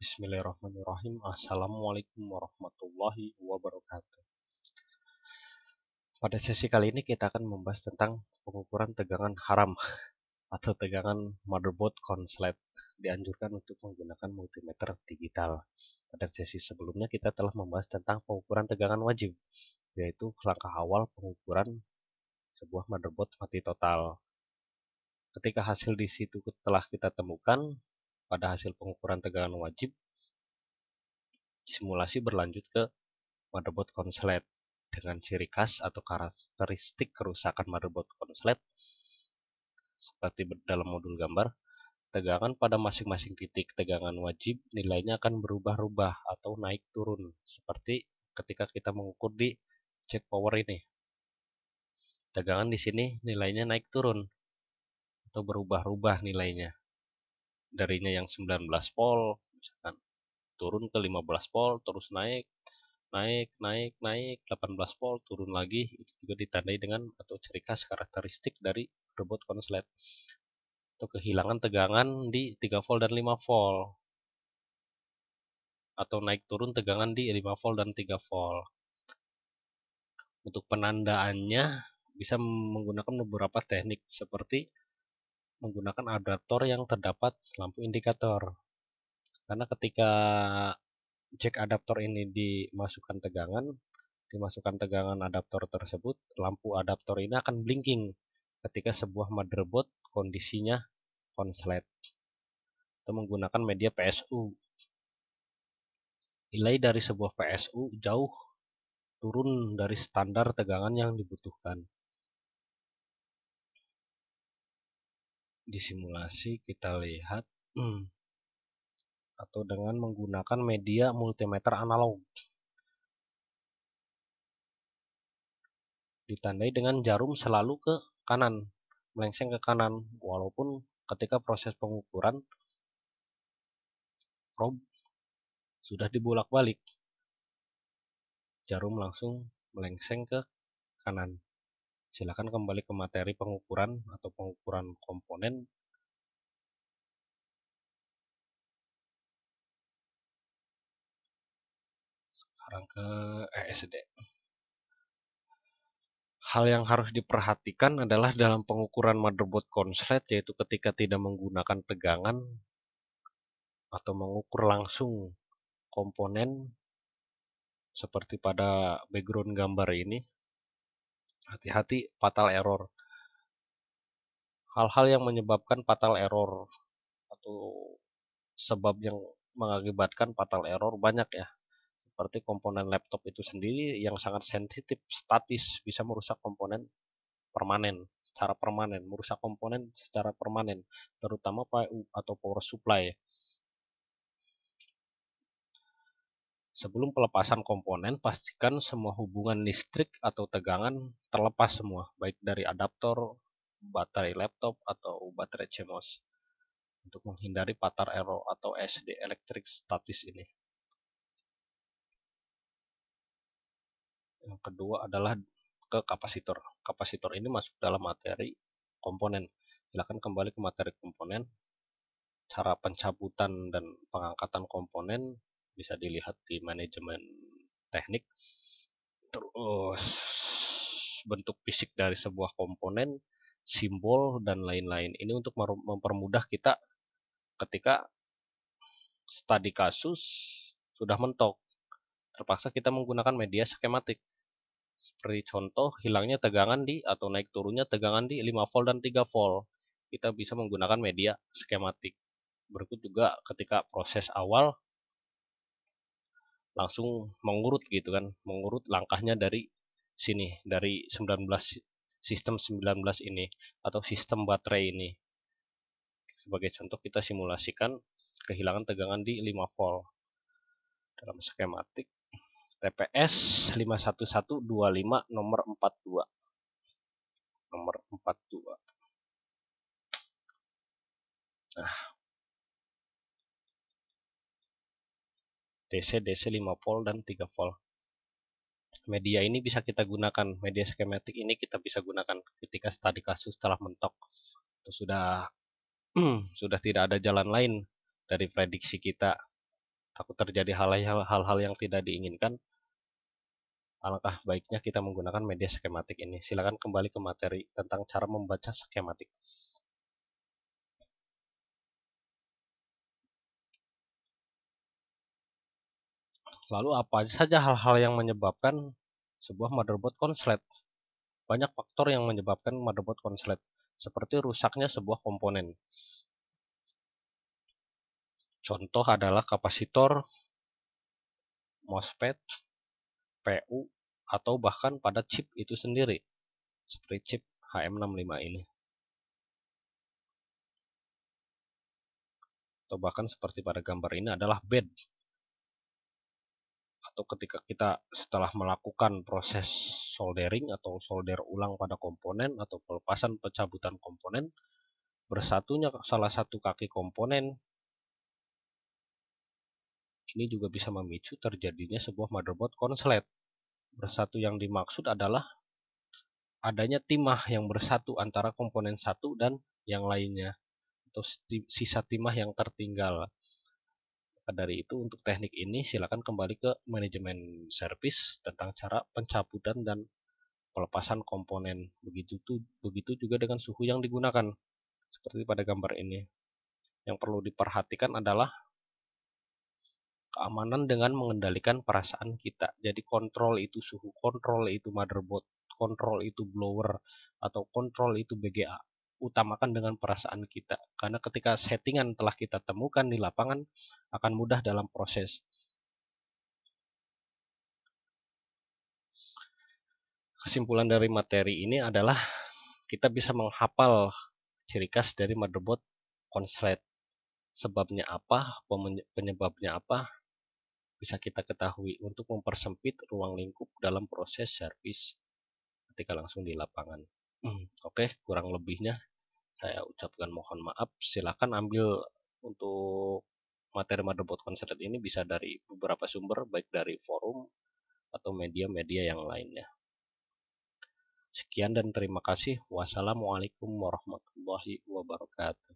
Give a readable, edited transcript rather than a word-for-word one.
Bismillahirrahmanirrahim. Assalamualaikum warahmatullahi wabarakatuh. Pada sesi kali ini kita akan membahas tentang pengukuran tegangan haram atau tegangan motherboard konslet. Dianjurkan untuk menggunakan multimeter digital. Pada sesi sebelumnya kita telah membahas tentang pengukuran tegangan wajib, yaitu langkah awal pengukuran sebuah motherboard mati total. Ketika hasil di situ telah kita temukan, pada hasil pengukuran tegangan wajib, simulasi berlanjut ke motherboard konslet dengan ciri khas atau karakteristik kerusakan motherboard konslet seperti dalam modul gambar. Tegangan pada masing-masing titik tegangan wajib nilainya akan berubah-ubah atau naik turun seperti ketika kita mengukur di check power ini. Tegangan di sini nilainya naik turun atau berubah-ubah nilainya. Darinya yang 19 volt misalkan turun ke 15 volt terus naik 18 volt turun lagi. Itu juga ditandai dengan atau ciri khas karakteristik dari motherboard konslet atau kehilangan tegangan di 3 volt dan 5 volt atau naik turun tegangan di 5 volt dan 3 volt. Untuk penandaannya bisa menggunakan beberapa teknik seperti menggunakan adaptor yang terdapat lampu indikator. Karena ketika jack adaptor ini dimasukkan tegangan adaptor tersebut, lampu adaptor ini akan blinking ketika sebuah motherboard kondisinya konslet atau menggunakan media PSU. Nilai dari sebuah PSU jauh turun dari standar tegangan yang dibutuhkan. Di simulasi kita lihat atau dengan menggunakan media multimeter analog. Ditandai dengan jarum selalu ke kanan, melengseng ke kanan, walaupun ketika proses pengukuran probe sudah dibolak-balik, jarum langsung melengseng ke kanan. Silakan kembali ke materi pengukuran atau pengukuran komponen. Sekarang ke ESD. Hal yang harus diperhatikan adalah dalam pengukuran motherboard konslet, yaitu ketika tidak menggunakan tegangan atau mengukur langsung komponen seperti pada background gambar ini, hati-hati fatal error. Hal-hal yang menyebabkan fatal error atau sebab yang mengakibatkan fatal error banyak ya. Seperti komponen laptop itu sendiri yang sangat sensitif, statis, bisa merusak komponen secara permanen, merusak komponen secara permanen, terutama PU atau power supply. Sebelum pelepasan komponen, pastikan semua hubungan listrik atau tegangan terlepas semua, baik dari adaptor, baterai laptop, atau baterai CMOS, untuk menghindari fatal error atau SD electric statis ini. Yang kedua adalah ke kapasitor. Kapasitor ini masuk dalam materi komponen. Silakan kembali ke materi komponen. Cara pencabutan dan pengangkatan komponen bisa dilihat di manajemen teknik. Terus bentuk fisik dari sebuah komponen, simbol, dan lain-lain. Ini untuk mempermudah kita ketika studi kasus sudah mentok. Terpaksa kita menggunakan media skematik. Seperti contoh, hilangnya tegangan di atau naik turunnya tegangan di 5 volt dan 3 volt. Kita bisa menggunakan media skematik. Berikut juga ketika proses awal langsung mengurut gitu kan, mengurut langkahnya dari sini, dari 19 sistem 19 ini atau sistem baterai ini. Sebagai contoh kita simulasikan kehilangan tegangan di 5 volt dalam skematik TPS 51125 nomor 42. Nah, DC 5 volt dan 3 volt. Media ini bisa kita gunakan, media skematik ini kita bisa gunakan ketika studi kasus telah mentok atau sudah tidak ada jalan lain dari prediksi kita takut terjadi hal-hal yang tidak diinginkan, alangkah baiknya kita menggunakan media skematik ini. Silakan kembali ke materi tentang cara membaca skematik. Lalu apa saja hal-hal yang menyebabkan sebuah motherboard konslet? Banyak faktor yang menyebabkan motherboard konslet, seperti rusaknya sebuah komponen. Contoh adalah kapasitor, MOSFET, PU, atau bahkan pada chip itu sendiri, seperti chip HM65 ini. Atau bahkan seperti pada gambar ini adalah bed. Atau ketika kita setelah melakukan proses soldering atau solder ulang pada komponen atau pelepasan pencabutan komponen, bersatunya salah satu kaki komponen, ini juga bisa memicu terjadinya sebuah motherboard konslet. Bersatu yang dimaksud adalah adanya timah yang bersatu antara komponen satu dan yang lainnya, atau sisa timah yang tertinggal. Maka dari itu, untuk teknik ini silakan kembali ke manajemen servis tentang cara pencabutan dan pelepasan komponen. Begitu juga dengan suhu yang digunakan, seperti pada gambar ini. Yang perlu diperhatikan adalah keamanan dengan mengendalikan perasaan kita. Jadi kontrol itu suhu, kontrol itu motherboard, kontrol itu blower, atau kontrol itu BGA. Utamakan dengan perasaan kita. Karena ketika settingan telah kita temukan di lapangan, akan mudah dalam proses. Kesimpulan dari materi ini adalah kita bisa menghafal ciri khas dari motherboard konslet. Sebabnya apa, penyebabnya apa, bisa kita ketahui untuk mempersempit ruang lingkup dalam proses servis ketika langsung di lapangan. Oke, kurang lebihnya saya ucapkan mohon maaf. Silakan ambil untuk materi motherboard konslet ini bisa dari beberapa sumber, baik dari forum atau media-media yang lainnya. Sekian dan terima kasih. Wassalamualaikum warahmatullahi wabarakatuh.